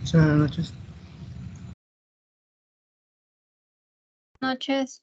Sí, buenas noches. Noches.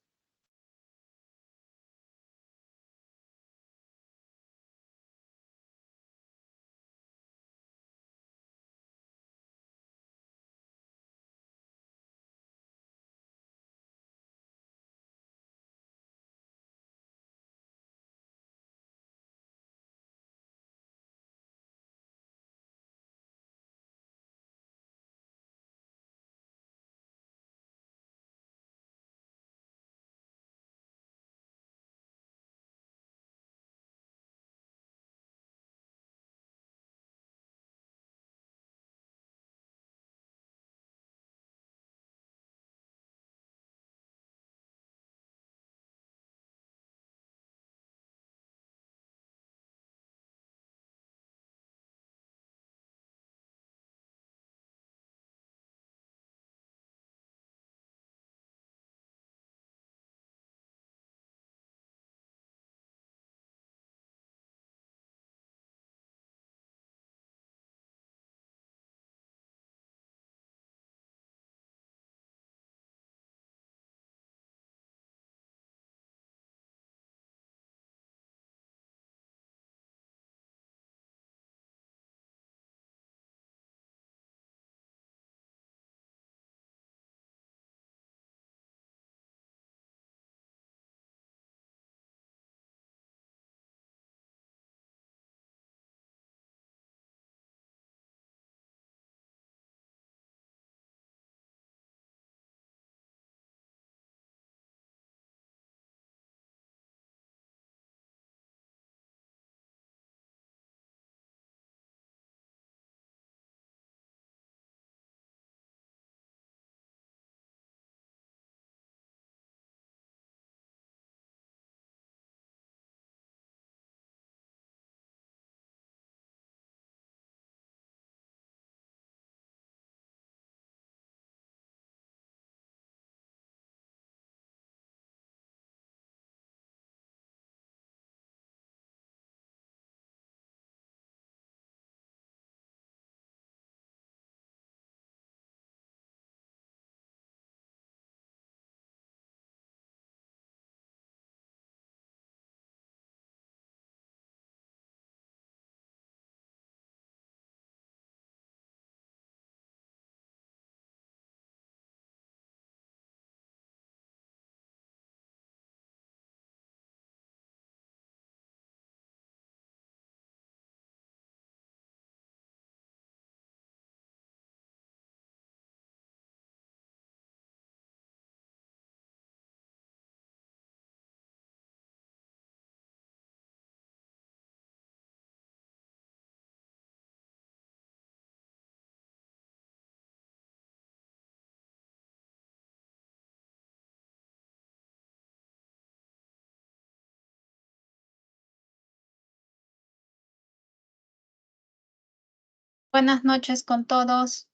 Buenas noches con todos.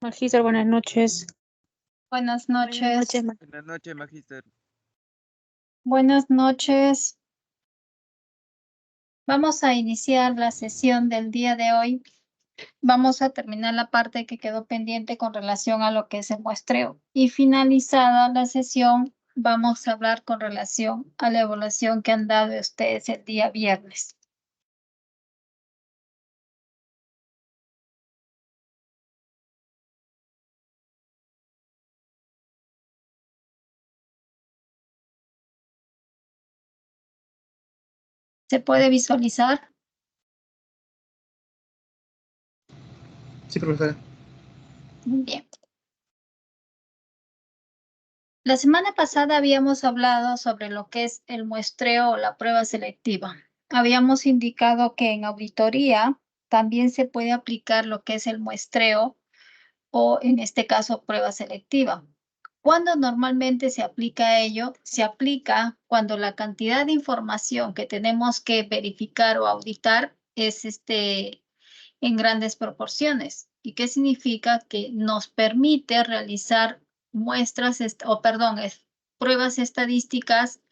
Magíster, buenas noches. Buenas noches. Buenas noches, Magíster. Buenas noches. Vamos a iniciar la sesión del día de hoy. Vamos a terminar la parte que quedó pendiente con relación a lo que es el muestreo. Y finalizada la sesión, vamos a hablar con relación a la evaluación que han dado ustedes el día viernes. ¿Se puede visualizar? Sí, profesora. Bien. La semana pasada habíamos hablado sobre lo que es el muestreo o la prueba selectiva. Habíamos indicado que en auditoría también se puede aplicar lo que es el muestreo o en este caso prueba selectiva. ¿Cuándo normalmente se aplica ello? Se aplica cuando la cantidad de información que tenemos que verificar o auditar es en grandes proporciones. ¿Y qué significa? Que nos permite realizar pruebas estadísticas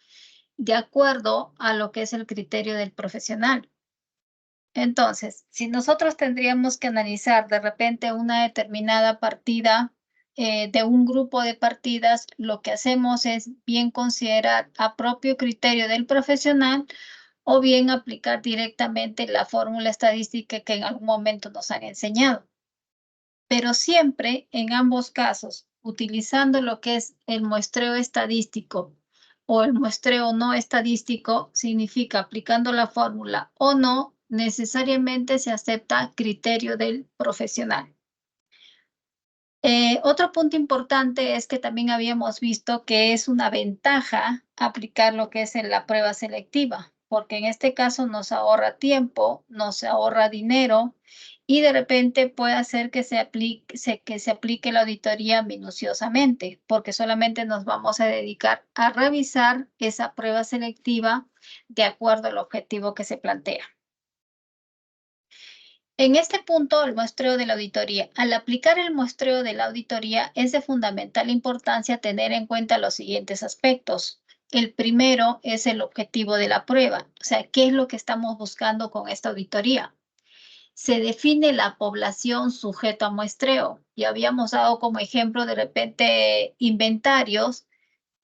de acuerdo a lo que es el criterio del profesional. Entonces, si nosotros tendríamos que analizar de repente una determinada partida de un grupo de partidas, lo que hacemos es bien considerar a propio criterio del profesional o bien aplicar directamente la fórmula estadística que en algún momento nos han enseñado. Pero siempre, en ambos casos, utilizando lo que es el muestreo estadístico o el muestreo no estadístico, significa aplicando la fórmula o no, necesariamente se acepta criterio del profesional. Otro punto importante es que también habíamos visto que es una ventaja aplicar lo que es en la prueba selectiva, porque en este caso nos ahorra tiempo, nos ahorra dinero y de repente puede hacer que se aplique la auditoría minuciosamente, porque solamente nos vamos a dedicar a revisar esa prueba selectiva de acuerdo al objetivo que se plantea. En este punto, el muestreo de la auditoría. Al aplicar el muestreo de la auditoría, es de fundamental importancia tener en cuenta los siguientes aspectos. El primero es el objetivo de la prueba, o sea, ¿qué es lo que estamos buscando con esta auditoría? Se define la población sujeta a muestreo. Ya habíamos dado como ejemplo de repente inventarios,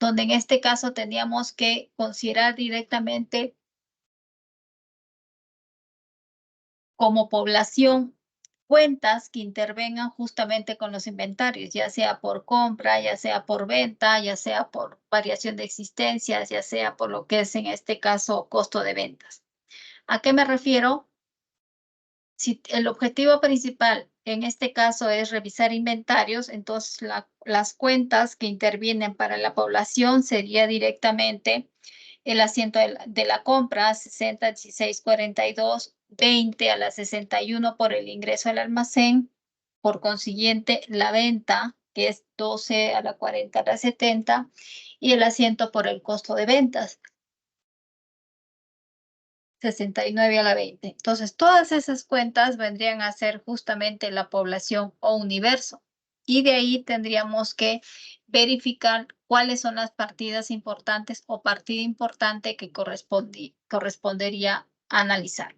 donde en este caso teníamos que considerar directamente como población cuentas que intervengan justamente con los inventarios, ya sea por compra, ya sea por venta, ya sea por variación de existencias, ya sea por lo que es en este caso costo de ventas. ¿A qué me refiero? Si el objetivo principal en este caso es revisar inventarios, entonces las cuentas que intervienen para la población sería directamente el asiento de la compra, 60, 16, 42, 20 a la 61 por el ingreso al almacén. Por consiguiente, la venta, que es 12 a la 40 a la 70, y el asiento por el costo de ventas, 69 a la 20. Entonces, todas esas cuentas vendrían a ser justamente la población o universo. Y de ahí tendríamos que verificar cuáles son las partidas importantes o partida importante que correspondería analizar.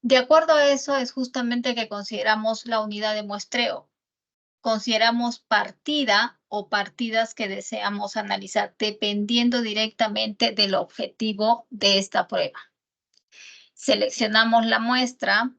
De acuerdo a eso es justamente que consideramos la unidad de muestreo. Consideramos partida o partidas que deseamos analizar dependiendo directamente del objetivo de esta prueba. Seleccionamos la muestra,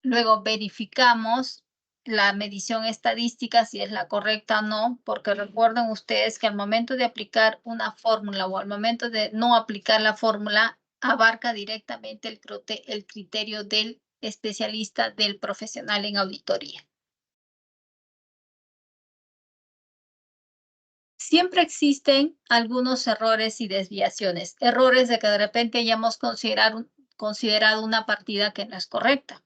luego verificamos la medición estadística, si es la correcta o no, porque recuerden ustedes que al momento de aplicar una fórmula o al momento de no aplicar la fórmula, abarca directamente el criterio del especialista, del profesional en auditoría. Siempre existen algunos errores y desviaciones, errores de que de repente hayamos considerado una partida que no es correcta.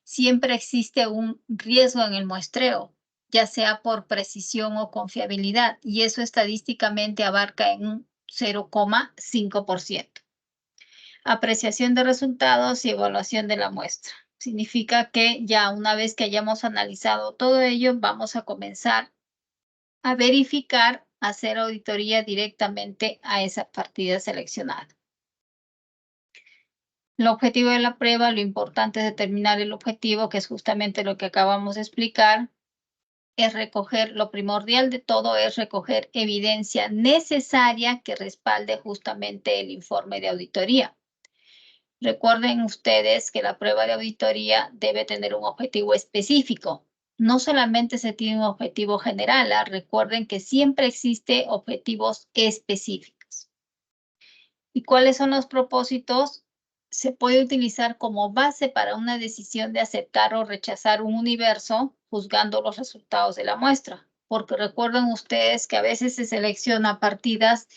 Siempre existe un riesgo en el muestreo, ya sea por precisión o confiabilidad, y eso estadísticamente abarca en un 0,5%. Apreciación de resultados y evaluación de la muestra. Significa que ya una vez que hayamos analizado todo ello, vamos a comenzar a verificar, hacer auditoría directamente a esa partida seleccionada. El objetivo de la prueba, lo importante es determinar el objetivo, que es justamente lo que acabamos de explicar, es recoger, lo primordial de todo es recoger evidencia necesaria que respalde justamente el informe de auditoría. Recuerden ustedes que la prueba de auditoría debe tener un objetivo específico. No solamente se tiene un objetivo general, recuerden que siempre existe objetivos específicos. ¿Y cuáles son los propósitos? Se puede utilizar como base para una decisión de aceptar o rechazar un universo juzgando los resultados de la muestra. Porque recuerden ustedes que a veces se selecciona partidas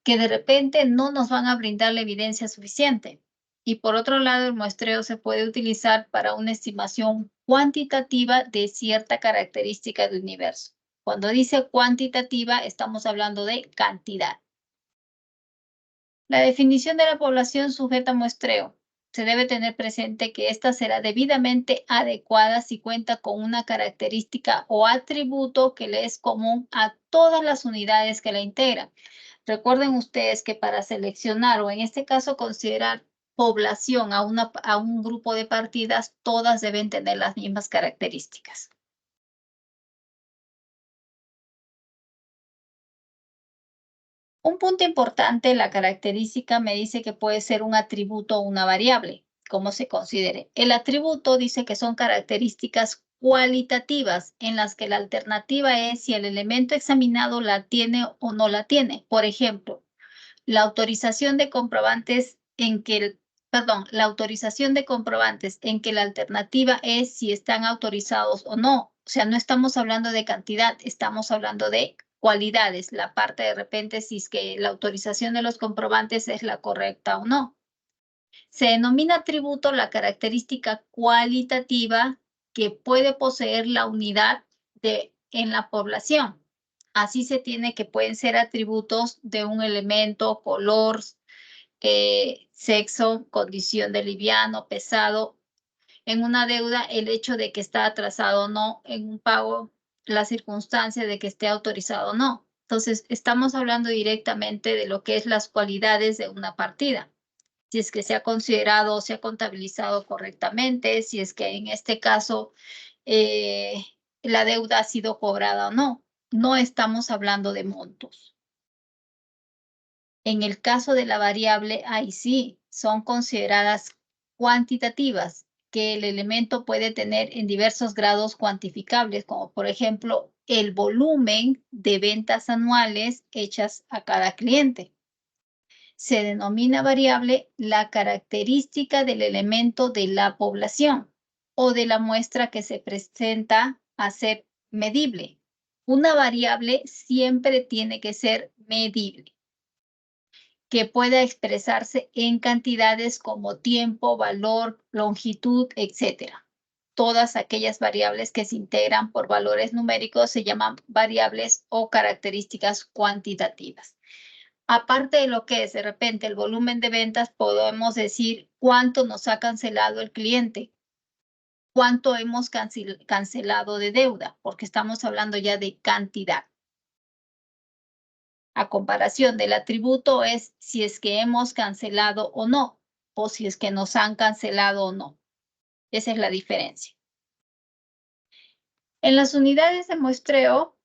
que de repente no nos van a brindar la evidencia suficiente. Y por otro lado, el muestreo se puede utilizar para una estimación cuantitativa de cierta característica de universo. Cuando dice cuantitativa, estamos hablando de cantidad. La definición de la población sujeta a muestreo. Se debe tener presente que ésta será debidamente adecuada si cuenta con una característica o atributo que le es común a todas las unidades que la integran. Recuerden ustedes que para seleccionar o en este caso considerar población, a un grupo de partidas, todas deben tener las mismas características. Un punto importante, la característica me dice que puede ser un atributo o una variable, como se considere. El atributo dice que son características cualitativas en las que la alternativa es si el elemento examinado la tiene o no la tiene. Por ejemplo, la autorización de comprobantes en que la autorización de comprobantes en que la alternativa es si están autorizados o no. O sea, no estamos hablando de cantidad, estamos hablando de cualidades, la parte de repente si es que la autorización de los comprobantes es la correcta o no. Se denomina atributo la característica cualitativa que puede poseer la unidad en la población. Así se tiene que pueden ser atributos de un elemento, color, sexo, condición de liviano, pesado. En una deuda, el hecho de que está atrasado o no. En un pago, la circunstancia de que esté autorizado o no. Entonces, estamos hablando directamente de lo que es las cualidades de una partida. Si es que se ha considerado o se ha contabilizado correctamente, si es que en este caso la deuda ha sido cobrada o no. No estamos hablando de montos. En el caso de la variable, ahí sí, son consideradas cuantitativas, que el elemento puede tener en diversos grados cuantificables, como por ejemplo el volumen de ventas anuales hechas a cada cliente. Se denomina variable la característica del elemento de la población o de la muestra que se presenta a ser medible. Una variable siempre tiene que ser medible, que pueda expresarse en cantidades como tiempo, valor, longitud, etc. Todas aquellas variables que se integran por valores numéricos se llaman variables o características cuantitativas. Aparte de lo que es de repente el volumen de ventas, podemos decir cuánto nos ha cancelado el cliente, cuánto hemos cancelado de deuda, porque estamos hablando ya de cantidad. A comparación del atributo es si es que hemos cancelado o no, o si es que nos han cancelado o no. Esa es la diferencia. En las unidades de muestreo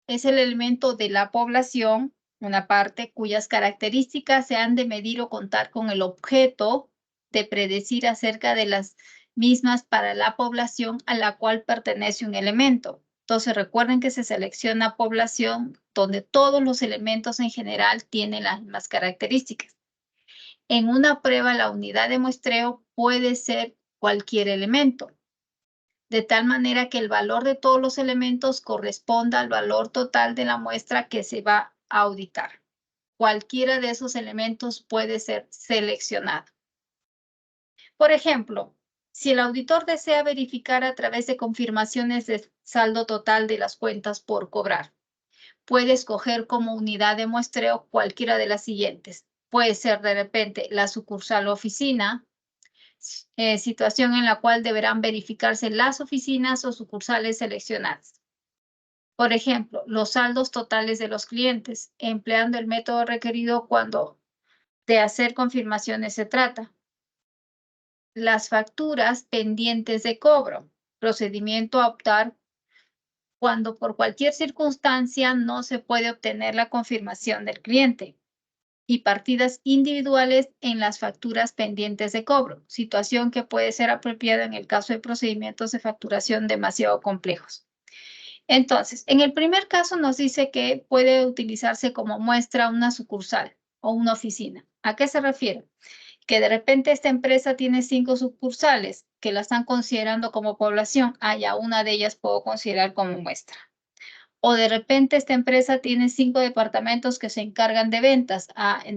es el elemento de la población, una parte cuyas características se han de medir o contar con el objeto de predecir acerca de las mismas para la población a la cual pertenece un elemento. Entonces recuerden que se selecciona población donde todos los elementos en general tienen las mismas características. En una prueba la unidad de muestreo puede ser cualquier elemento, de tal manera que el valor de todos los elementos corresponda al valor total de la muestra que se va a auditar. Cualquiera de esos elementos puede ser seleccionado. Por ejemplo, si el auditor desea verificar a través de confirmaciones de saldo total de las cuentas por cobrar, puede escoger como unidad de muestreo cualquiera de las siguientes. Puede ser de repente la sucursal o oficina, situación en la cual deberán verificarse las oficinas o sucursales seleccionadas. Por ejemplo, los saldos totales de los clientes, empleando el método requerido cuando de hacer confirmaciones se trata. Las facturas pendientes de cobro, procedimiento a optar cuando por cualquier circunstancia no se puede obtener la confirmación del cliente. Y partidas individuales en las facturas pendientes de cobro, situación que puede ser apropiada en el caso de procedimientos de facturación demasiado complejos. Entonces, en el primer caso nos dice que puede utilizarse como muestra una sucursal o una oficina. ¿A qué se refiere? Que de repente esta empresa tiene 5 sucursales que la están considerando como población. Ya una de ellas puedo considerar como muestra. O de repente esta empresa tiene 5 departamentos que se encargan de ventas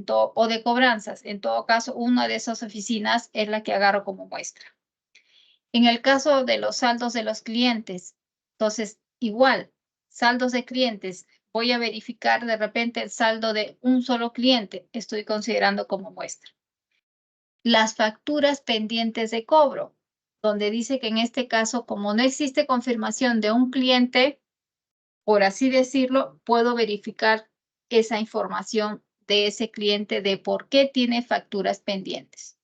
o de cobranzas. En todo caso, una de esas oficinas es la que agarro como muestra. En el caso de los saldos de los clientes, entonces igual, saldos de clientes, voy a verificar de repente el saldo de un solo cliente, estoy considerando como muestra. Las facturas pendientes de cobro, donde dice que en este caso, como no existe confirmación de un cliente, por así decirlo, puedo verificar esa información de ese cliente de por qué tiene facturas pendientes.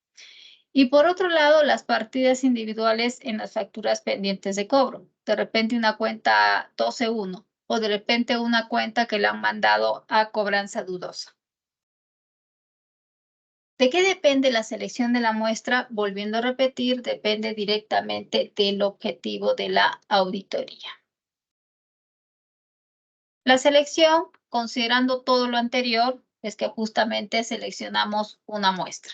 Y por otro lado, las partidas individuales en las facturas pendientes de cobro. De repente una cuenta 12-1 o de repente una cuenta que le han mandado a cobranza dudosa. ¿De qué depende la selección de la muestra? Volviendo a repetir, depende directamente del objetivo de la auditoría. La selección, considerando todo lo anterior, es que justamente seleccionamos una muestra.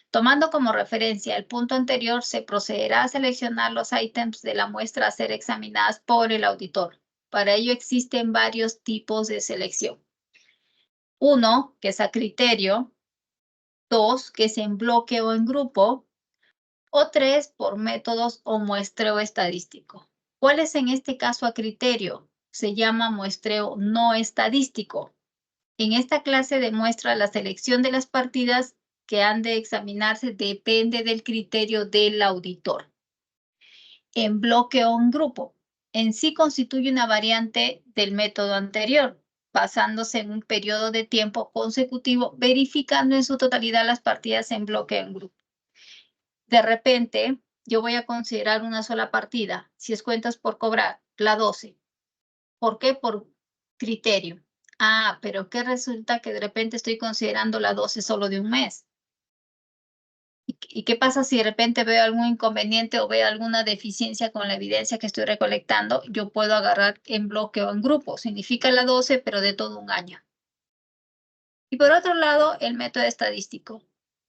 Tomando como referencia el punto anterior, se procederá a seleccionar los ítems de la muestra a ser examinadas por el auditor. Para ello existen varios tipos de selección. 1, que es a criterio. 2, que es en bloque o en grupo. O 3, por métodos o muestreo estadístico. ¿Cuál es en este caso a criterio? Se llama muestreo no estadístico. En esta clase de muestra, la selección de las partidas que han de examinarse depende del criterio del auditor. En bloque o en grupo, en sí constituye una variante del método anterior, basándose en un periodo de tiempo consecutivo, verificando en su totalidad las partidas en bloque o en grupo. De repente, yo voy a considerar una sola partida, si es cuentas por cobrar, la 12. ¿Por qué? Por criterio. Ah, pero ¿qué resulta que de repente estoy considerando la 12 solo de un mes? ¿Y qué pasa si de repente veo algún inconveniente o veo alguna deficiencia con la evidencia que estoy recolectando? Yo puedo agarrar en bloque o en grupo. Significa la 12, pero de todo un año. Y por otro lado, el método estadístico.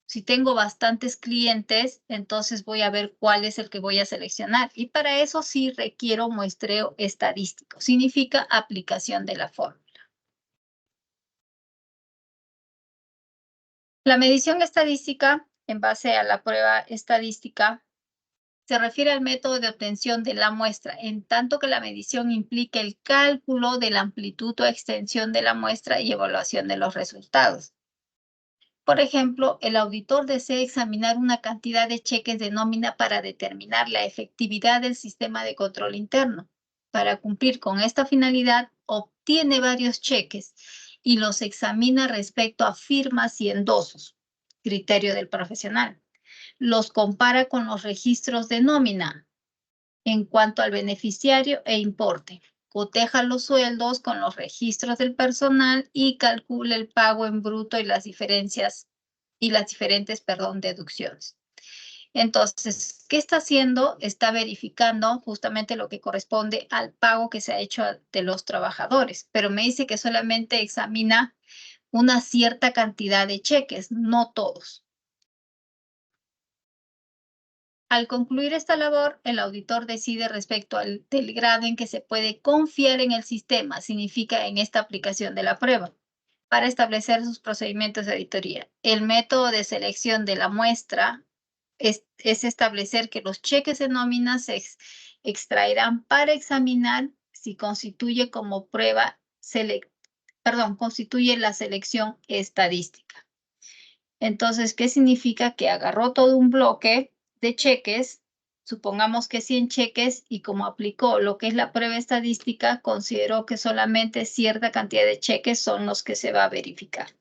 Si tengo bastantes clientes, entonces voy a ver cuál es el que voy a seleccionar. Y para eso sí requiero muestreo estadístico. Significa aplicación de la fórmula. La medición estadística, en base a la prueba estadística, se refiere al método de obtención de la muestra, en tanto que la medición implica el cálculo de la amplitud o extensión de la muestra y evaluación de los resultados. Por ejemplo, el auditor desea examinar una cantidad de cheques de nómina para determinar la efectividad del sistema de control interno. Para cumplir con esta finalidad, obtiene varios cheques y los examina respecto a firmas y endosos, criterio del profesional. Los compara con los registros de nómina en cuanto al beneficiario e importe. Coteja los sueldos con los registros del personal y calcula el pago en bruto y las diferentes, deducciones. Entonces, ¿qué está haciendo? Está verificando justamente lo que corresponde al pago que se ha hecho de los trabajadores, pero me dice que solamente examina una cierta cantidad de cheques, no todos. Al concluir esta labor, el auditor decide respecto del grado en que se puede confiar en el sistema, significa en esta aplicación de la prueba, para establecer sus procedimientos de auditoría. El método de selección de la muestra es establecer que los cheques de nómina se extraerán para examinar si constituye como prueba, constituye la selección estadística. Entonces, ¿qué significa? Que agarró todo un bloque de cheques, supongamos que 100 cheques, y como aplicó lo que es la prueba estadística, consideró que solamente cierta cantidad de cheques son los que se va a verificar.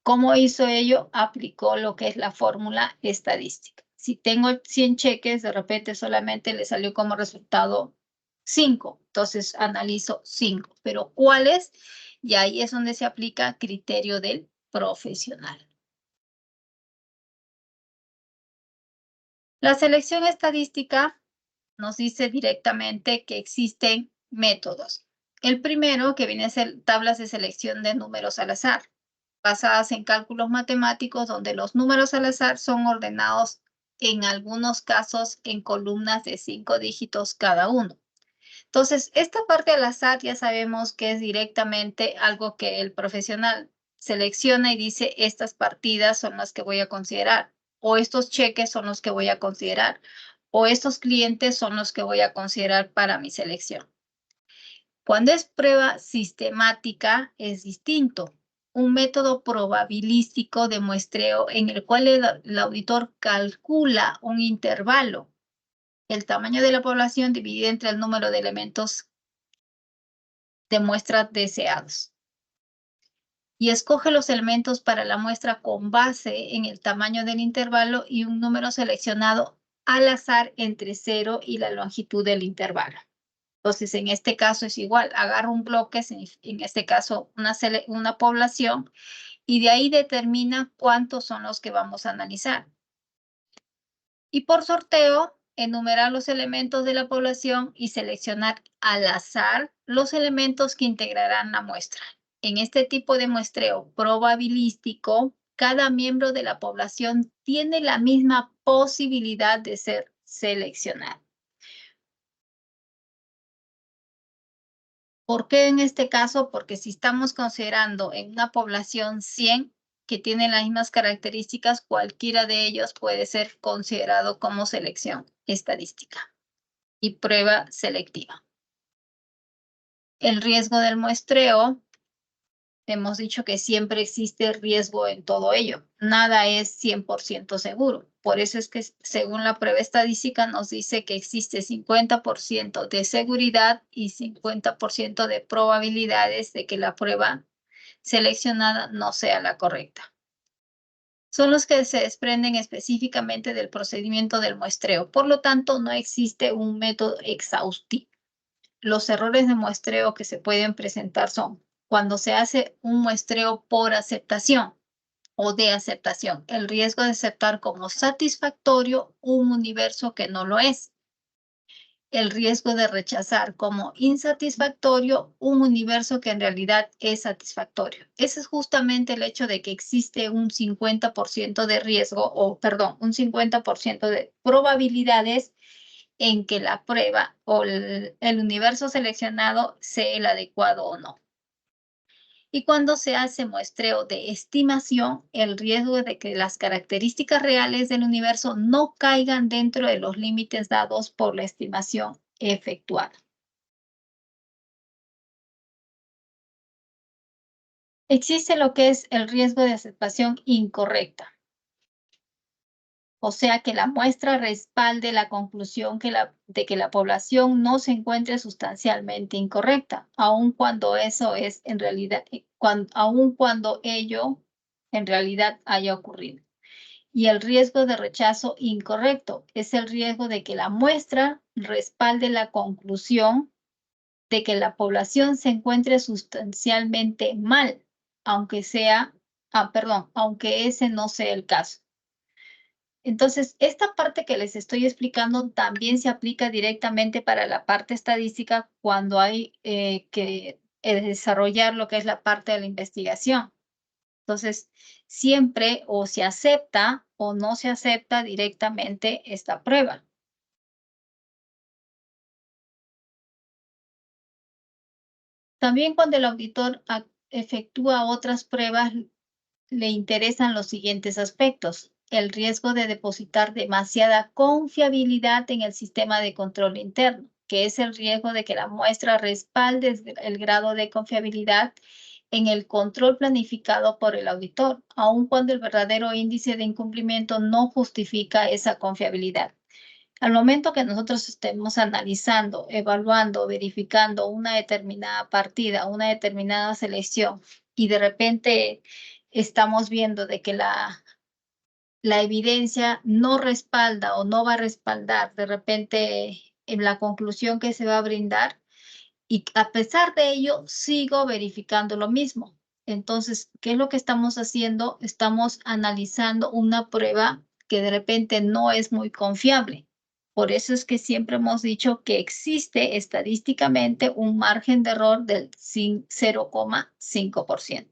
¿Cómo hizo ello? Aplicó lo que es la fórmula estadística. Si tengo 100 cheques, de repente solamente le salió como resultado 5. Entonces analizo 5. Pero ¿cuáles? Y ahí es donde se aplica criterio del profesional. La selección estadística nos dice directamente que existen métodos. El primero, que viene a ser tablas de selección de números al azar, basadas en cálculos matemáticos donde los números al azar son ordenados en algunos casos en columnas de 5 dígitos cada uno. Entonces, esta parte al azar ya sabemos que es directamente algo que el profesional selecciona y dice, estas partidas son las que voy a considerar, o estos cheques son los que voy a considerar, o estos clientes son los que voy a considerar para mi selección. Cuando es prueba sistemática, es distinto. Un método probabilístico de muestreo en el cual el auditor calcula un intervalo, el tamaño de la población dividido entre el número de elementos de muestra deseados. y escoge los elementos para la muestra con base en el tamaño del intervalo y un número seleccionado al azar entre 0 y la longitud del intervalo. Entonces, en este caso es igual, agarro un bloque, en este caso una población, y de ahí determina cuántos son los que vamos a analizar. Y por sorteo, enumerar los elementos de la población y seleccionar al azar los elementos que integrarán la muestra. En este tipo de muestreo probabilístico, cada miembro de la población tiene la misma posibilidad de ser seleccionado. ¿Por qué en este caso? Porque si estamos considerando en una población 100 que tiene las mismas características, cualquiera de ellos puede ser considerado como selección estadística y prueba selectiva. El riesgo del muestreo, hemos dicho que siempre existe riesgo en todo ello. Nada es 100% seguro. Por eso es que según la prueba estadística nos dice que existe 50% de seguridad y 50% de probabilidades de que la prueba seleccionada no sea la correcta. Son los que se desprenden específicamente del procedimiento del muestreo. Por lo tanto, no existe un método exhaustivo. Los errores de muestreo que se pueden presentar son cuando se hace un muestreo por aceptación o de aceptación, el riesgo de aceptar como satisfactorio un universo que no lo es. El riesgo de rechazar como insatisfactorio un universo que en realidad es satisfactorio. Ese es justamente el hecho de que existe un 50% de riesgo, o perdón, un 50% de probabilidades en que la prueba o el universo seleccionado sea el adecuado o no. Y cuando se hace muestreo de estimación, el riesgo de que las características reales del universo no caigan dentro de los límites dados por la estimación efectuada. Existe lo que es el riesgo de aceptación incorrecta. O sea, que la muestra respalde la conclusión de que la población no se encuentre sustancialmente incorrecta, aun cuando eso es en realidad, aun cuando ello en realidad haya ocurrido. Y el riesgo de rechazo incorrecto es el riesgo de que la muestra respalde la conclusión de que la población se encuentre sustancialmente mal, aunque ese no sea el caso. Entonces, esta parte que les estoy explicando también se aplica directamente para la parte estadística cuando hay que desarrollar lo que es la parte de la investigación. Entonces, siempre o se acepta o no se acepta directamente esta prueba. También cuando el auditor efectúa otras pruebas, le interesan los siguientes aspectos: el riesgo de depositar demasiada confiabilidad en el sistema de control interno, que es el riesgo de que la muestra respalde el grado de confiabilidad en el control planificado por el auditor, aun cuando el verdadero índice de incumplimiento no justifica esa confiabilidad. Al momento que nosotros estemos analizando, evaluando, verificando una determinada partida, una determinada selección, y de repente estamos viendo de que la evidencia no respalda o no va a respaldar de repente en la conclusión que se va a brindar, y a pesar de ello sigo verificando lo mismo. Entonces, ¿qué es lo que estamos haciendo? Estamos analizando una prueba que de repente no es muy confiable. Por eso es que siempre hemos dicho que existe estadísticamente un margen de error del 0,5%.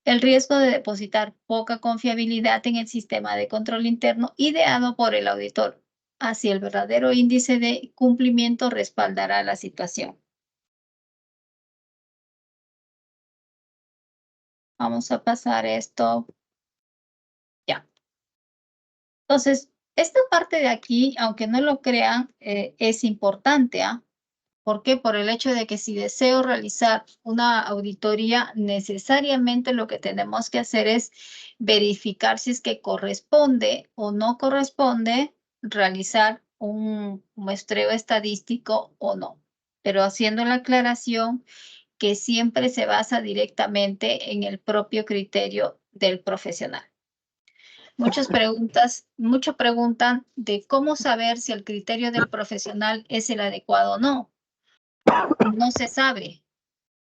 El riesgo de depositar poca confiabilidad en el sistema de control interno ideado por el auditor. Así el verdadero índice de cumplimiento respaldará la situación. Vamos a pasar esto. Ya. Entonces, esta parte de aquí, aunque no lo crean, es importante, ¿ah? ¿Por qué? Por el hecho de que si deseo realizar una auditoría, necesariamente lo que tenemos que hacer es verificar si es que corresponde o no corresponde realizar un muestreo estadístico o no. Pero haciendo la aclaración que siempre se basa directamente en el propio criterio del profesional. Muchos preguntan de cómo saber si el criterio del profesional es el adecuado o no. No se sabe.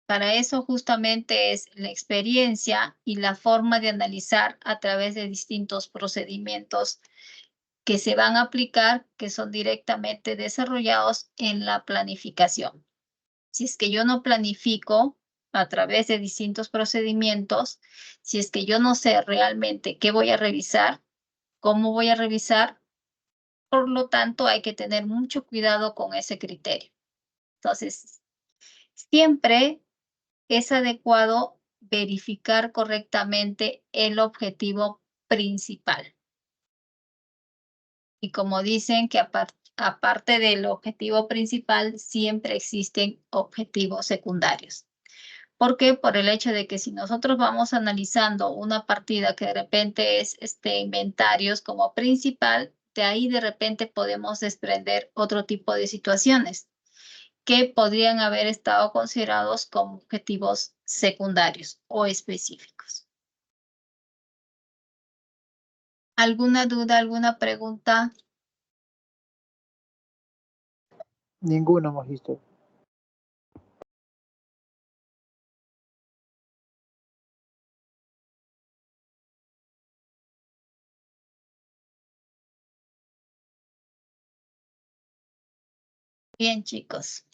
Para eso justamente es la experiencia y la forma de analizar a través de distintos procedimientos que se van a aplicar, que son directamente desarrollados en la planificación. Si es que yo no planifico a través de distintos procedimientos, si es que yo no sé realmente qué voy a revisar, cómo voy a revisar, por lo tanto hay que tener mucho cuidado con ese criterio. Entonces, siempre es adecuado verificar correctamente el objetivo principal. Y como dicen que aparte del objetivo principal, siempre existen objetivos secundarios. ¿Por qué? Por el hecho de que si nosotros vamos analizando una partida que de repente es inventarios como principal, de ahí de repente podemos desprender otro tipo de situaciones que podrían haber estado considerados como objetivos secundarios o específicos. ¿Alguna duda, alguna pregunta? Ninguno, Magister. Bien, chicos.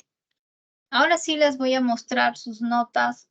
Ahora sí les voy a mostrar sus notas.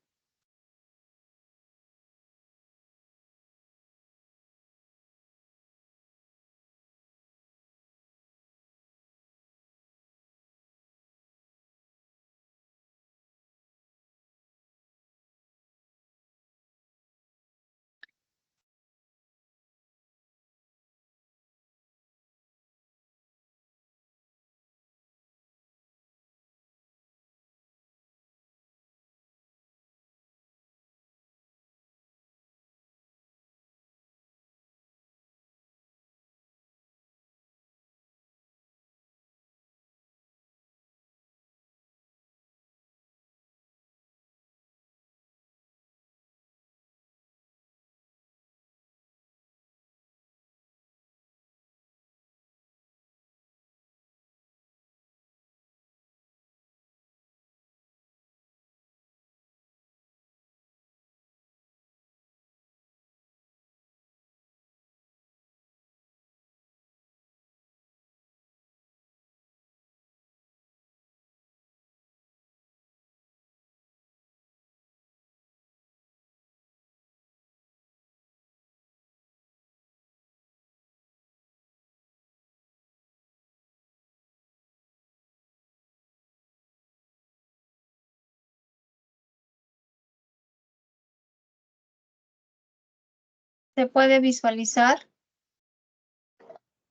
¿Se puede visualizar?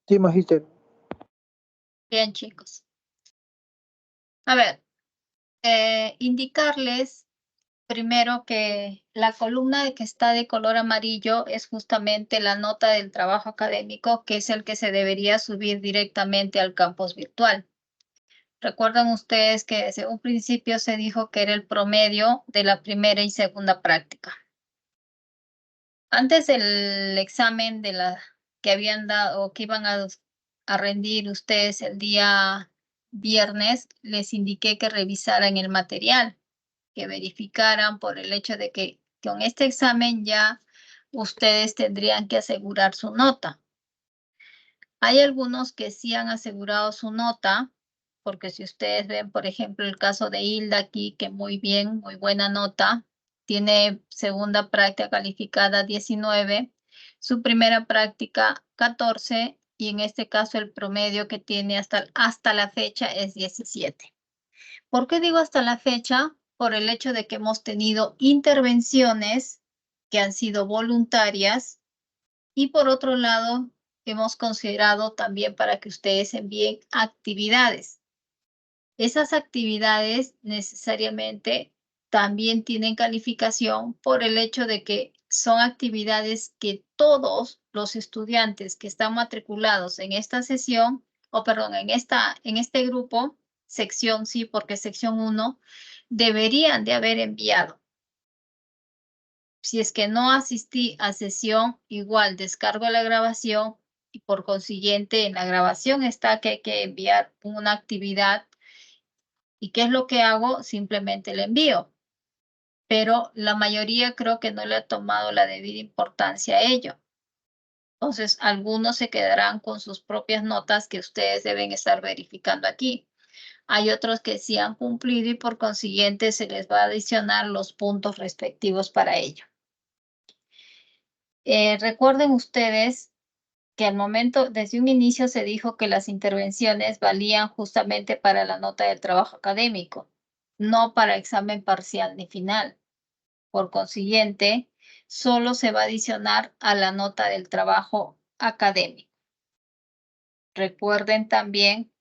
Sí, Magister. Bien, chicos. A ver, indicarles primero que la columna que está de color amarillo es justamente la nota del trabajo académico, que es el que se debería subir directamente al campus virtual. Recuerdan ustedes que desde un principio se dijo que era el promedio de la primera y segunda práctica. Antes del examen que habían dado o que iban a rendir ustedes el día viernes, les indiqué que revisaran el material, que verificaran por el hecho de que con este examen ya ustedes tendrían que asegurar su nota. Hay algunos que sí han asegurado su nota, porque si ustedes ven, por ejemplo, el caso de Hilda aquí, que muy bien, muy buena nota, tiene segunda práctica calificada 19, su primera práctica 14, y en este caso el promedio que tiene hasta la fecha es 17. ¿Por qué digo hasta la fecha? Por el hecho de que hemos tenido intervenciones que han sido voluntarias y por otro lado, hemos considerado también para que ustedes envíen actividades. Esas actividades necesariamente también tienen calificación por el hecho de que son actividades que todos los estudiantes que están matriculados en esta sesión, en este grupo, sección sí, porque sección 1, deberían de haber enviado. Si es que no asistí a sesión, igual descargo la grabación y por consiguiente en la grabación está que hay que enviar una actividad. ¿Y qué es lo que hago? Simplemente le envío. Pero la mayoría creo que no le ha tomado la debida importancia a ello. Entonces, algunos se quedarán con sus propias notas que ustedes deben estar verificando aquí. Hay otros que sí han cumplido y por consiguiente se les va a adicionar los puntos respectivos para ello. Recuerden ustedes que al momento, desde un inicio se dijo que las intervenciones valían justamente para la nota del trabajo académico, no para examen parcial ni final. Por consiguiente, solo se va a adicionar a la nota del trabajo académico. Recuerden también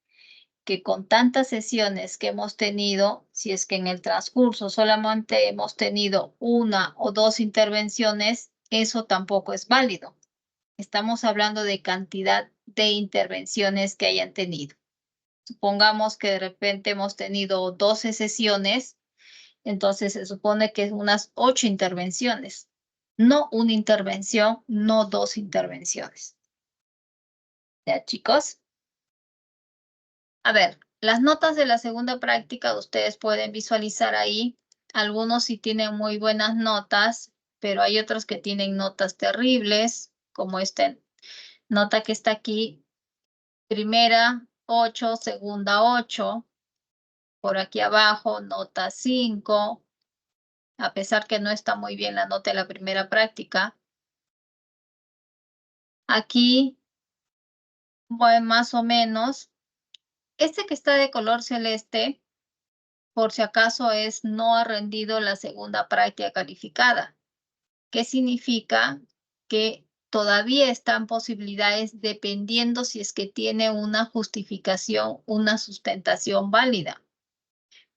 que con tantas sesiones que hemos tenido, si es que en el transcurso solamente hemos tenido una o dos intervenciones, eso tampoco es válido. Estamos hablando de cantidad de intervenciones que hayan tenido. Supongamos que de repente hemos tenido 12 sesiones, entonces se supone que es unas 8 intervenciones. No una intervención, no dos intervenciones. ¿Ya, chicos? A ver, las notas de la segunda práctica ustedes pueden visualizar ahí. Algunos sí tienen muy buenas notas, pero hay otros que tienen notas terribles, como esta nota que está aquí. Primera 8, segunda 8. Por aquí abajo, nota 5. A pesar que no está muy bien la nota de la primera práctica. Aquí, bueno, más o menos. Este que está de color celeste, por si acaso no ha rendido la segunda práctica calificada. ¿Qué significa? Que todavía están posibilidades dependiendo si es que tiene una justificación, una sustentación válida.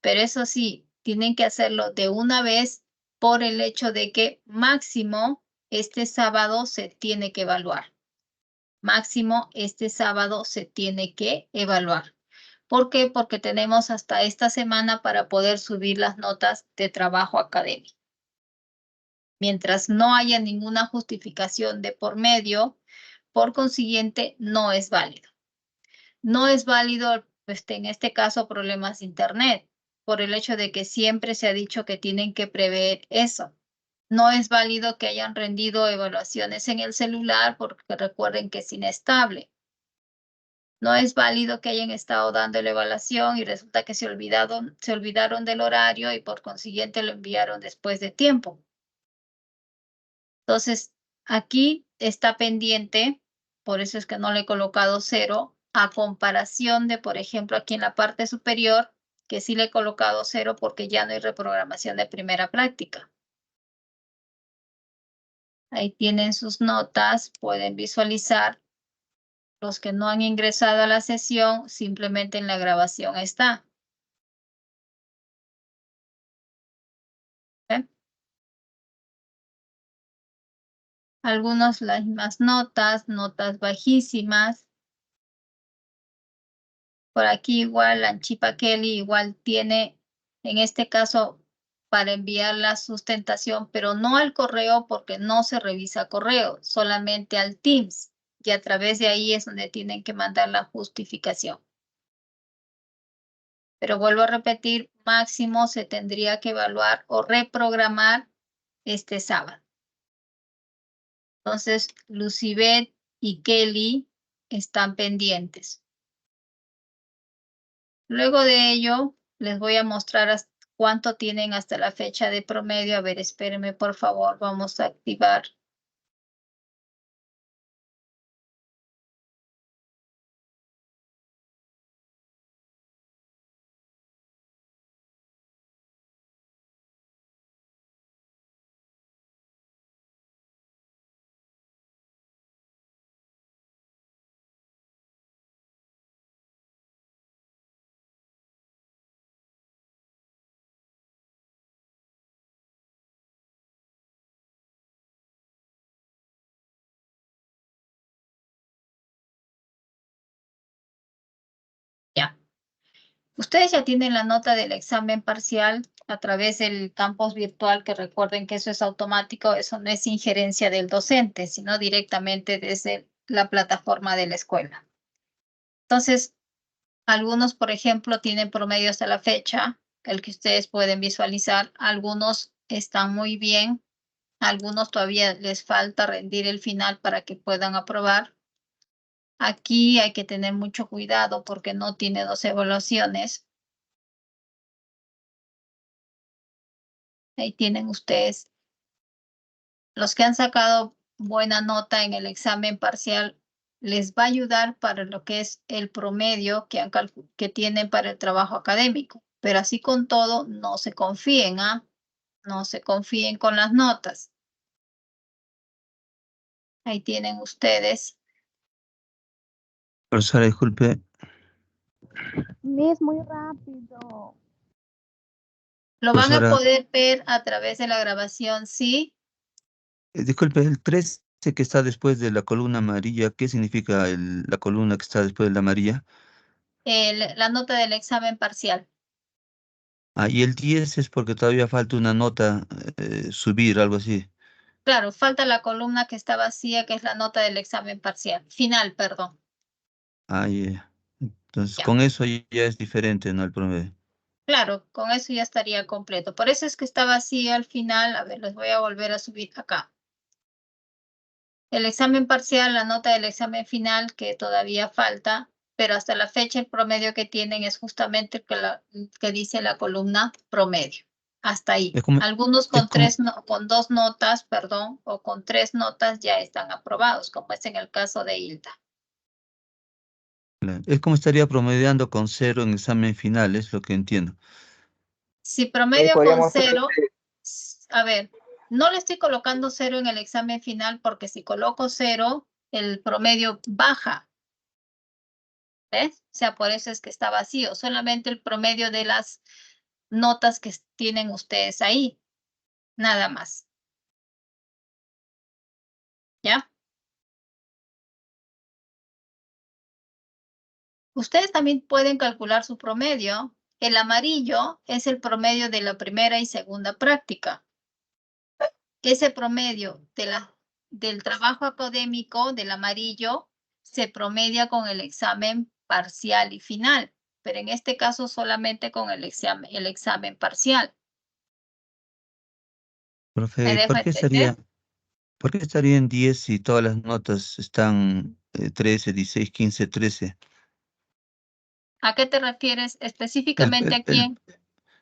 Pero eso sí, tienen que hacerlo de una vez por el hecho de que máximo este sábado se tiene que evaluar. Máximo este sábado se tiene que evaluar. ¿Por qué? Porque tenemos hasta esta semana para poder subir las notas de trabajo académico. Mientras no haya ninguna justificación de por medio, por consiguiente, no es válido. No es válido, en este caso, problemas de Internet, por el hecho de que siempre se ha dicho que tienen que prever eso. No es válido que hayan rendido evaluaciones en el celular porque recuerden que es inestable. No es válido que hayan estado dando la evaluación y resulta que se olvidaron del horario y por consiguiente lo enviaron después de tiempo. Entonces, aquí está pendiente, por eso es que no le he colocado 0, a comparación de, por ejemplo, aquí en la parte superior, que sí le he colocado 0 porque ya no hay reprogramación de primera práctica. Ahí tienen sus notas, pueden visualizar. Los que no han ingresado a la sesión, simplemente en la grabación está. ¿Eh? Algunos las mismas notas, notas bajísimas. Por aquí igual, Anchipa Kelly igual tiene, en este caso, para enviar la sustentación, pero no al correo porque no se revisa correo, solamente al Teams. Y a través de ahí es donde tienen que mandar la justificación. Pero vuelvo a repetir, máximo se tendría que evaluar o reprogramar este sábado. Entonces, Lucibet y Kelly están pendientes. Luego de ello, les voy a mostrar cuánto tienen hasta la fecha de promedio. A ver, espérenme, por favor, vamos a activar. Ustedes ya tienen la nota del examen parcial a través del campus virtual, que recuerden que eso es automático, eso no es injerencia del docente, sino directamente desde la plataforma de la escuela. Entonces, algunos, por ejemplo, tienen promedio hasta la fecha, el que ustedes pueden visualizar. Algunos están muy bien, algunos todavía les falta rendir el final para que puedan aprobar. Aquí hay que tener mucho cuidado porque no tiene 2 evaluaciones. Ahí tienen ustedes. Los que han sacado buena nota en el examen parcial les va a ayudar para lo que es el promedio que tienen para el trabajo académico. Pero así con todo, no se confíen, ¿ah? No se confíen con las notas. Ahí tienen ustedes. Profesora, disculpe. Miss, muy rápido. Lo van a Profesora, poder ver a través de la grabación, ¿sí? disculpe, el 13 que está después de la columna amarilla, ¿qué significa la columna que está después de la amarilla? La nota del examen parcial. Ah, y el 10 es porque todavía falta una nota subir, algo así. Claro, falta la columna que está vacía, que es la nota del examen parcial. Final, perdón. Ah, ya. Entonces, Ya. con eso ya es diferente, ¿no? El promedio. Claro, con eso ya estaría completo. Por eso es que está vacía al final. A ver, les voy a volver a subir acá. El examen parcial, la nota del examen final, que todavía falta, pero hasta la fecha el promedio que tienen es justamente el que dice la columna promedio. Hasta ahí. Es como, Algunos es como, con 2 notas, perdón, o con 3 notas ya están aprobados, como es en el caso de Hilda. es como estaría promediando con 0 en examen final, es lo que entiendo. Si promedio con Podríamos hacer 0, a ver, no le estoy colocando 0 en el examen final porque si coloco 0, el promedio baja. ¿Ves? O sea, por eso es que está vacío. Solamente el promedio de las notas que tienen ustedes ahí. Nada más. ¿Ya? Ustedes también pueden calcular su promedio. El amarillo es el promedio de la primera y segunda práctica. Ese promedio del trabajo académico, del amarillo, se promedia con el examen parcial y final, pero en este caso solamente con el examen parcial. ¿Me Profe, dejo entender? por qué estaría en 10 si todas las notas están 13, 16, 15, 13? ¿A qué te refieres El, específicamente el, a el, quién?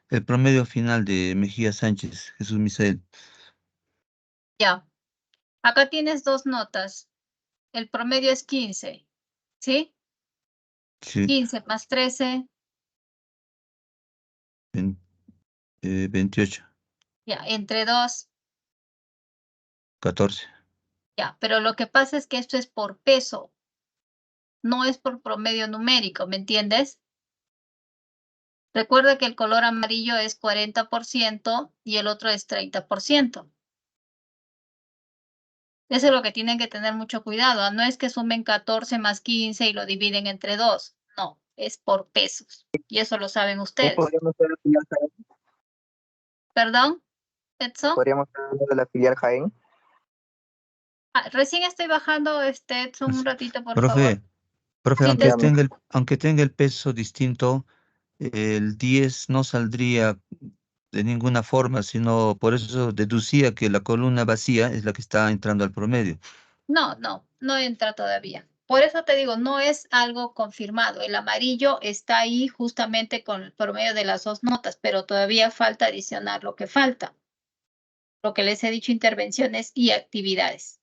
el promedio final de Mejía Sánchez, Jesús Misael. Ya. Acá tienes 2 notas. El promedio es 15, ¿sí? Sí, 15 más 13, 28, ya, entre 2, 14. ya. Pero lo que pasa es que esto es por peso, no es por promedio numérico, ¿me entiendes? Recuerda que el color amarillo es 40% y el otro es 30%. Eso es lo que tienen que tener mucho cuidado. No es que sumen 14 más 15 y lo dividen entre 2. No, es por pesos. Y eso lo saben ustedes. podríamos hacer la filial Jaén. ¿Perdón, Edson? Podríamos hacer de la filial Jaén. Recién estoy bajando, Edson, un ratito, por favor. Profe, profe, Sí, te Ya, escucho. aunque tenga el peso distinto, el 10 no saldría de ninguna forma, sino por eso deducía que la columna vacía es la que está entrando al promedio. No entra todavía. Por eso te digo, no es algo confirmado. El amarillo está ahí justamente con el promedio de las 2 notas, pero todavía falta adicionar lo que falta. Lo que les he dicho, intervenciones y actividades.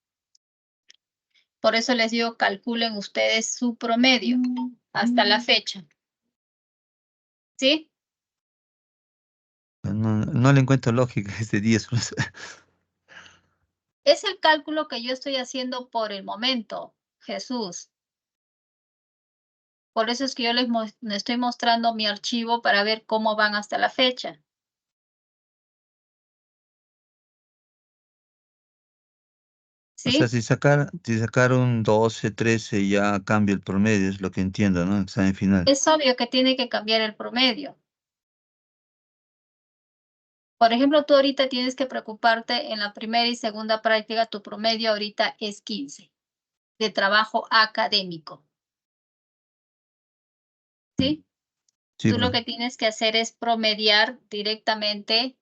Por eso les digo, calculen ustedes su promedio hasta la fecha. ¿Sí? No le encuentro lógica a este 10, profesor. Es el cálculo que yo estoy haciendo por el momento, Jesús. Por eso es que yo les estoy mostrando mi archivo para ver cómo van hasta la fecha. O sea, ¿sí? si sacaron 12, 13, ya cambia el promedio, es lo que entiendo, ¿no? Examen final. Es obvio que tiene que cambiar el promedio. Por ejemplo, tú ahorita tienes que preocuparte en la primera y segunda práctica, tu promedio ahorita es 15 de trabajo académico. ¿Sí? Sí, Tú lo profe. que tienes que hacer es promediar directamente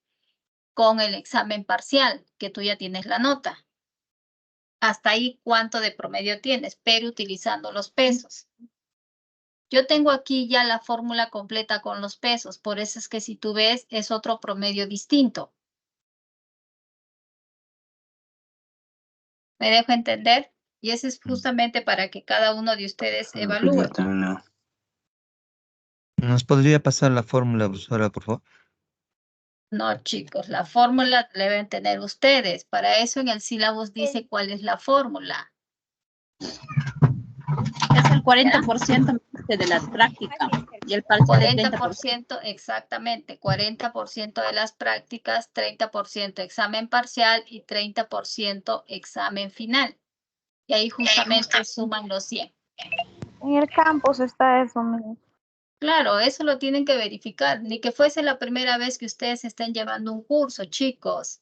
con el examen parcial, que tú ya tienes la nota. Hasta ahí, ¿cuánto de promedio tienes? Pero utilizando los pesos. Yo tengo aquí ya la fórmula completa con los pesos, por eso es que si tú ves, es otro promedio distinto. ¿Me dejo entender? Y eso es justamente para que cada uno de ustedes evalúe. ¿Nos podría pasar la fórmula, profesora, por favor? No, chicos, la fórmula la deben tener ustedes. Para eso en el sílabus dice cuál es la fórmula. Es el 40% de la práctica y el parcial el 30%. 40%, exactamente, 40% de las prácticas, 30% examen parcial y 30% examen final. Y ahí justamente suman los 100. En el campus está eso, Miss. Claro, eso lo tienen que verificar. Ni que fuese la primera vez que ustedes estén llevando un curso, chicos.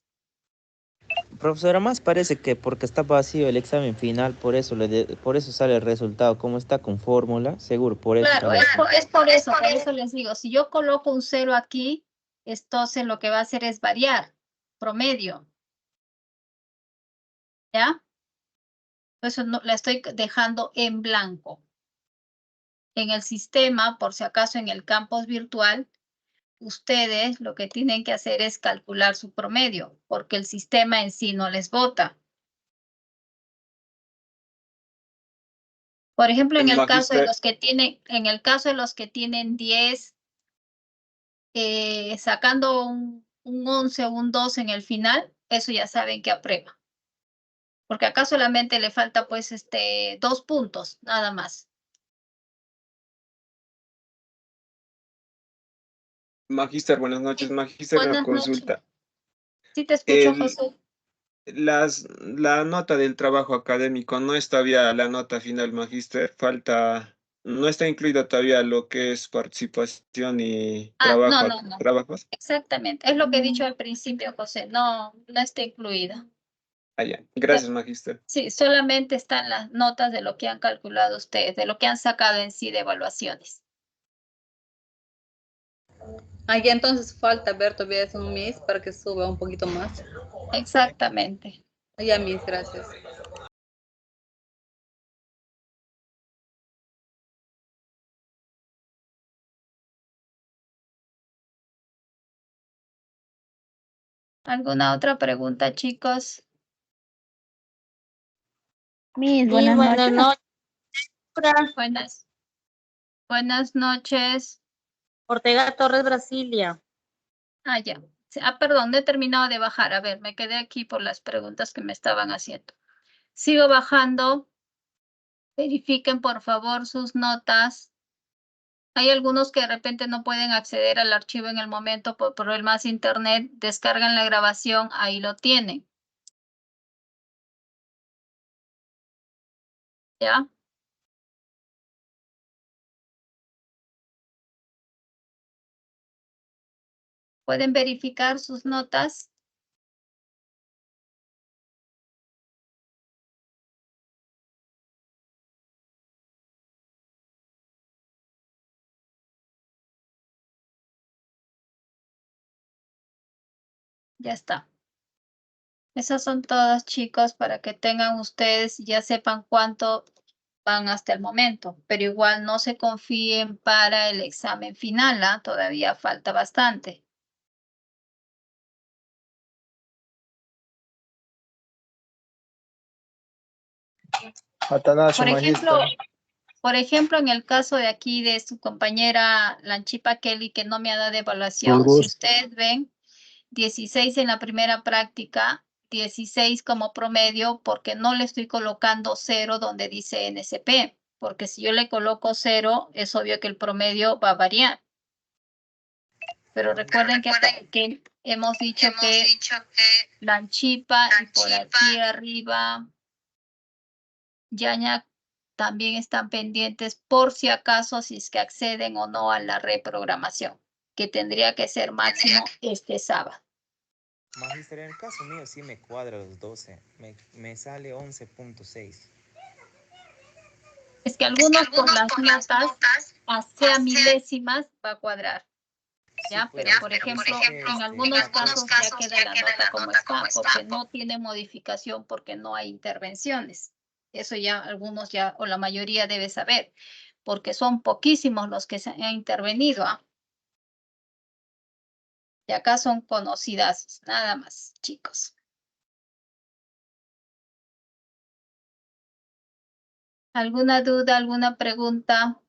Profesora, más parece que porque está vacío el examen final, por eso sale el resultado. Como está con fórmula, seguro por eso Claro, sale así. es por eso les digo, si yo coloco un 0 aquí, entonces lo que va a hacer es variar, promedio. ¿Ya? Eso no, la estoy dejando en blanco. En el sistema, por si acaso en el campus virtual, ustedes lo que tienen que hacer es calcular su promedio, porque el sistema en sí no les vota. Por ejemplo, en el caso de los que tienen 10, sacando un 11 o un 12 en el final, eso ya saben que aprueba. Porque acá solamente le falta pues 2 puntos, nada más. Magíster, buenas noches. Magíster, una Buenas noches. consulta. Sí te escucho, José. La nota del trabajo académico no está todavía la nota final, Magíster. No está incluido todavía lo que es participación y No. trabajos. Exactamente. Es lo que he dicho al principio, José. No está incluida. Ah, ya. Gracias, Magíster. Sí, solamente están las notas de lo que han calculado ustedes, de lo que han sacado en sí de evaluaciones. Ahí entonces falta ver todavía es un mes para que suba un poquito más. Exactamente. Ya, mis gracias. ¿Alguna otra pregunta, chicos? Miss, buenas noches. Buenas noches. Ortega Torres, Brasilia. Ah, ya. Perdón, no he terminado de bajar. A ver, me quedé aquí por las preguntas que me estaban haciendo. Sigo bajando. Verifiquen, por favor, sus notas. Hay algunos que de repente no pueden acceder al archivo en el momento por problemas de internet. Descargan la grabación, ahí lo tienen. ¿Ya? ¿Pueden verificar sus notas? Ya está. Esas son todas, chicos, para que tengan ustedes, ya sepan cuánto van hasta el momento, pero igual no se confíen para el examen final, ¿ah? Todavía falta bastante. Atanasio, Magíster. Por ejemplo, en el caso de aquí de su compañera Lanchipa Kelly, que no me ha dado evaluación, si ustedes ven, 16 en la primera práctica, 16 como promedio, porque no le estoy colocando 0 donde dice NSP, porque si yo le coloco 0, es obvio que el promedio va a variar. Pero recuerden que hemos dicho que Lanchipa y por aquí arriba Yaña también están pendientes por si acaso, si es que acceden o no a la reprogramación, que tendría que ser máximo este sábado. Magíster, en el caso mío sí me cuadra los 12. Me sale 11.6. Es que algunos por las notas, sea milésimas, va a cuadrar. ¿Ya? pues, Pero, por ejemplo, en algunos casos ya queda la nota como está, porque no tiene modificación, porque no hay intervenciones. Eso ya algunos ya, o la mayoría debe saber, porque son poquísimos los que se han intervenido. ¿Ah? Y acá son conocidas, nada más, chicos. ¿Alguna duda, alguna pregunta?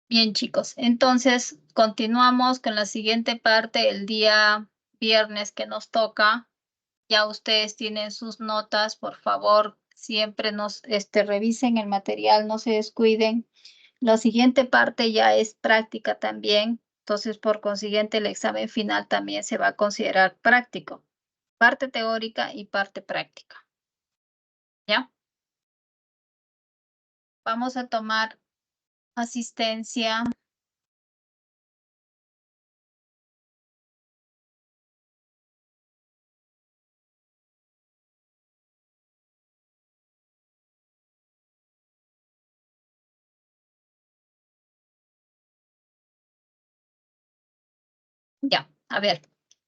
Bien, chicos, entonces continuamos con la siguiente parte el día viernes que nos toca. Ya ustedes tienen sus notas, por favor, siempre nos revisen el material, no se descuiden. La siguiente parte ya es práctica también, entonces por consiguiente el examen final también se va a considerar práctico, parte teórica y parte práctica. ¿Ya? Vamos a tomar asistencia. Ya, a ver.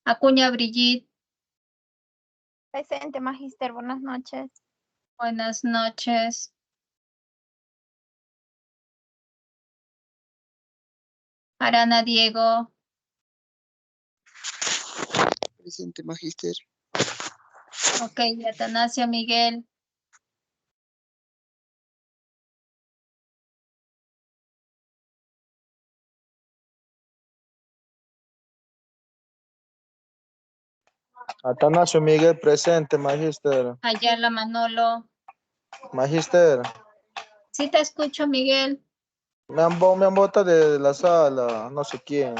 Acuña Brigitte, Presente, Magíster, buenas noches. buenas noches. Arana Diego, Presente, Magíster. ok, Atanasia Miguel, Atanasio Miguel presente, Magíster. Ayala Manolo. Magíster, Sí te escucho, Miguel. me han botado de la sala, no sé quién.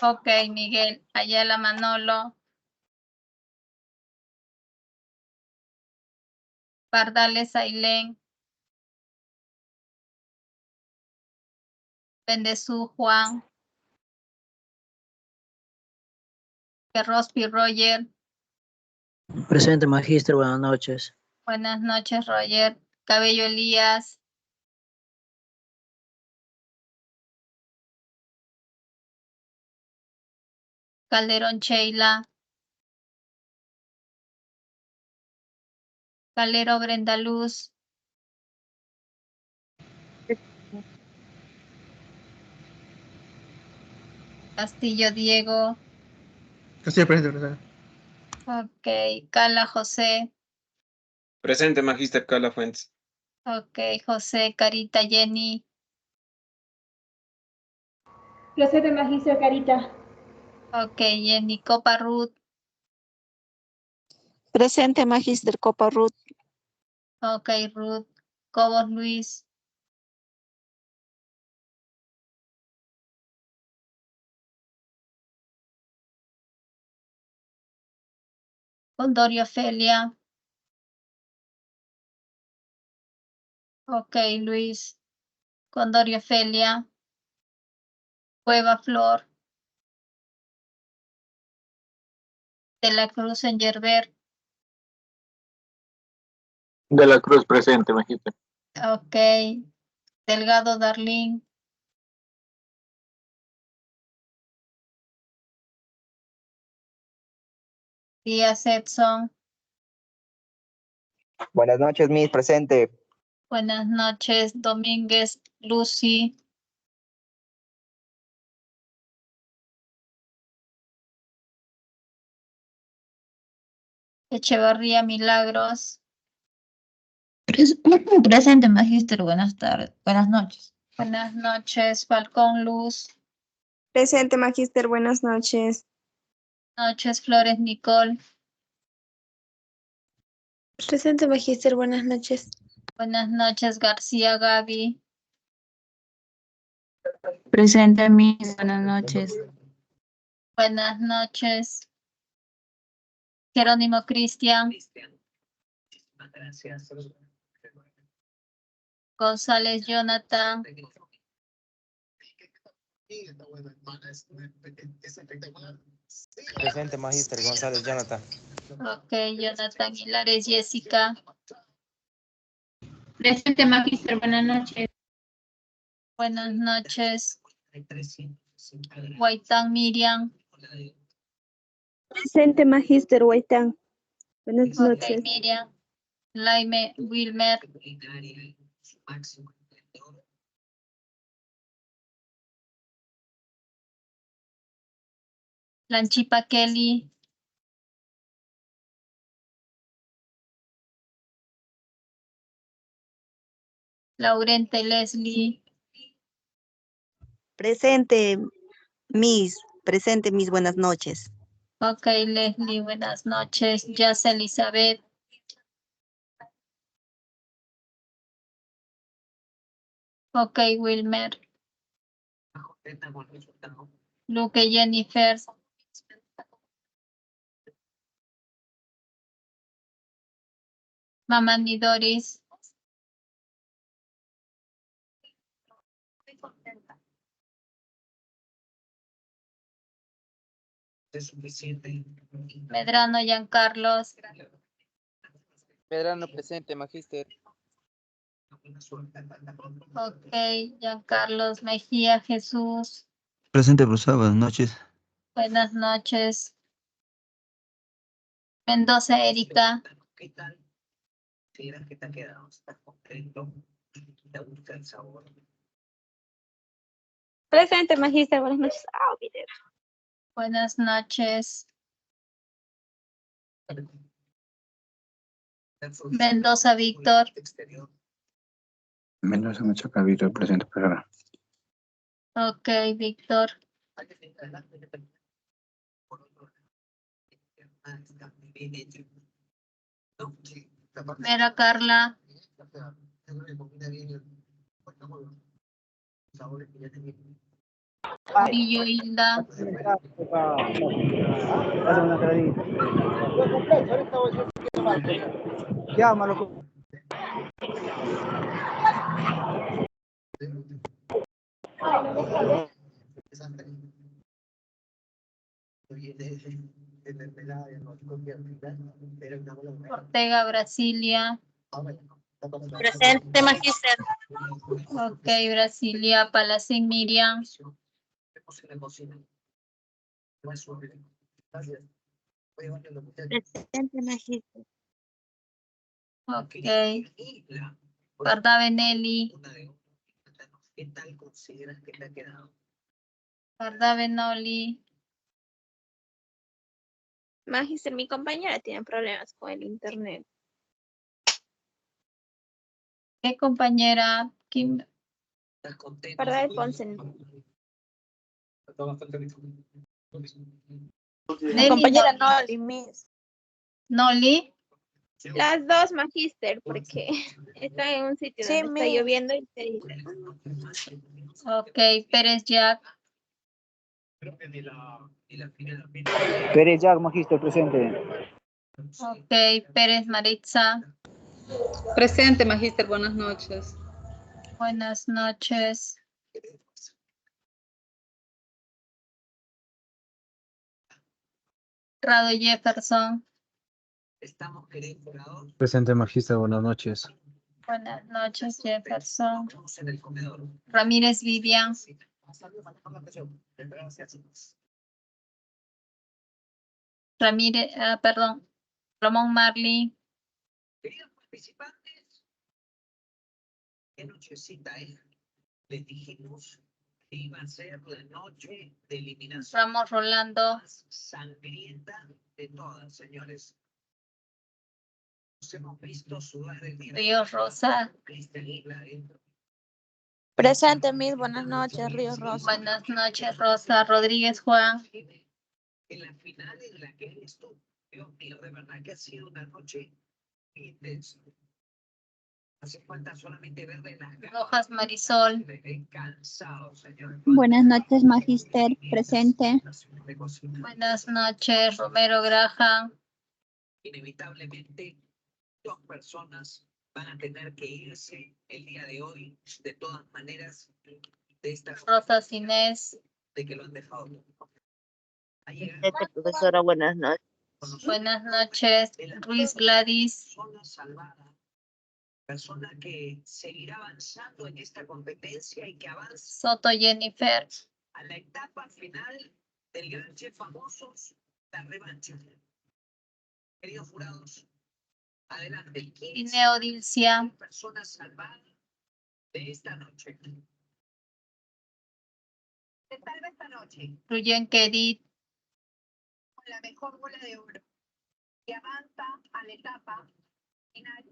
Ok, Miguel. Ayala Manolo. Pardales Ailén. Bendezú Juan. Perrospi Roger. Presente, Magíster, buenas noches. Buenas noches, Roger. Cabello Elías. Calderón Sheila. Calero Brenda Luz. Castillo Diego. Castillo presente. Ok. Cala José. Presente, Magíster Carla Fuentes. Ok. José Carita Jenny. Presente, Magíster Carita. Ok. Jenny Copa Ruth. Presente, Magíster Copa Ruth. Ok. Ruth. Cobos Luis. Condorio Ofelia. Ok, Luis. Condorio Ofelia. Cueva Flor. De la Cruz en Yerber. De la Cruz presente, Magíster. Ok. Delgado Darlín. Díaz Edson. Buenas noches, Miss, presente. Buenas noches, Domínguez Lucy. Echevarría Milagros. Presente, Magíster, buenas tardes, buenas noches. Buenas noches, Falcón Luz. Presente, Magíster, buenas noches. Noches, Flores Nicole. Presente, Magíster, buenas noches. Buenas noches, García Gaby. Presente, Miss. Buenas noches. Buenas noches, Jerónimo Cristian. González Jonathan. Presente, Magíster González Jonathan. Ok, Jonathan Hilares Jessica. Presente, Magíster. Buenas noches. Buenas noches, Guaitán Miriam. Presente, Magíster Huaytán. Buenas Ok, noches. Miriam. Laime Wilmer. Lanchipa Kelly. Laurente Leslie. Presente, Miss. Presente, Miss. Buenas noches. Ok, Leslie, buenas noches. Jazz Elizabeth. Ok, Wilmer. Luque Jennifer. Mamani Doris. Medrano Giancarlos. Medrano presente, Magíster. Ok, Giancarlos Mejía Jesús. Presente, profesor. Buenas noches. Buenas noches. Mendoza Erika. Presente, Magíster, buenas noches. Video. Buenas noches. Mendoza Víctor. Mendoza Machaca, Víctor, presente, profesora. Ok, Víctor. Vera Carla. Murillo Hilda. Llámalo. Ortega Brasilia. Presente, Magíster. Ok, Brasilia. Palacín Miriam. Presente, Magíster. Ok. Parda Benelli. Parda Benoli. Magíster, mi compañera tiene problemas con el internet. ¿Qué compañera? Kim. Parda Alfonso. Mi Nelly compañera Noli. Noli, Miss. Noli. Las dos, Magíster, porque están en un sitio donde está lloviendo y se... Ok, Pérez Jack. Pérez Jack, Magíster, presente. Ok, Pérez Maritza. Presente, Magíster, buenas noches. Buenas noches. Rado Jefferson. Presente, Magíster, buenas noches. Buenas noches, Jefferson. Ramírez Vivian. Ramírez, perdón. Ramón Marley. Ramos Rolando. Ríos Rosa. Presente, Miss. Buenas noches, Ríos Rosa. Buenas noches, Rosa. Rodríguez Juan. Rojas Marisol. Buenas noches, Magíster. Presente. Buenas noches, Romero Graham. Inevitablemente, 2 personas van a tener que irse el día de hoy, de todas maneras, de esta Rosas Inés. de que lo han dejado. Profesora, buenas noches. Buenas noches, Ruiz Gladys. Persona que seguirá avanzando en esta competencia y que avanza Soto Jennifer. a la etapa final del Gran Chef Famosos, la revancha. Queridos jurados, adelante. Ineo Dilcia. Persona salvada de esta noche. Se salva esta noche Ruyen Kedit. con la mejor bola de oro y avanza a la etapa final.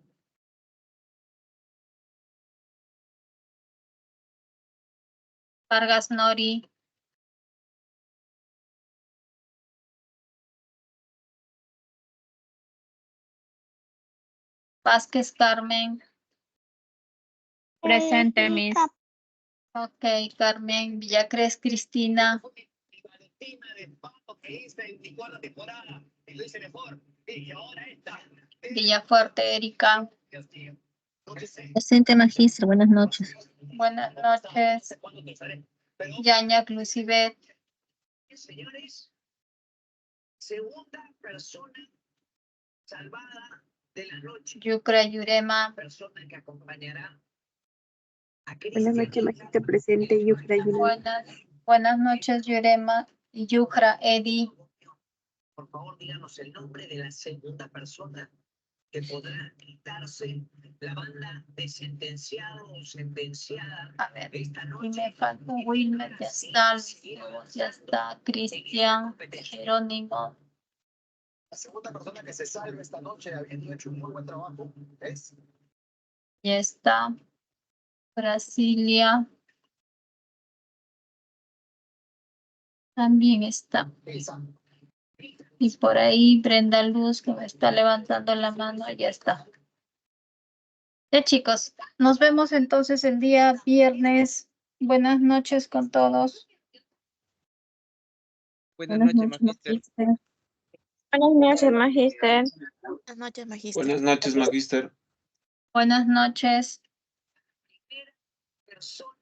Vargas Nori. Vázquez Carmen. Presente, Miss. Ok, Carmen. Villacres Cristina. Villafuerte Erika. Presente, Magíster. Buenas noches. Buenas noches. Yaña Clusivet. Señores, segunda persona salvada de la noche. Yucra Yurema. Persona que acompañará a Buenas noches, Magíster. Presente, Yufra Yurema. Buenas noches, Yurema. Yucra Edi. Por favor, díganos el nombre de la segunda persona que podrá quitarse la banda de sentenciado o sentenciada A ver, esta y noche. me falta Wilmer, ya está, ya está, Cristian, Jerónimo. La segunda persona que se salve esta noche, habiendo hecho un muy buen trabajo, es Ya está. Brasilia. También está. Elsa. Y por ahí Brenda Luz, que me está levantando la mano, ya está. Ya, chicos, nos vemos entonces el día viernes. Buenas noches con todos. Buenas noches, Magíster. Buenas noches, Magíster. Buenas noches, Magíster. Buenas noches, Magíster. Buenas noches. persona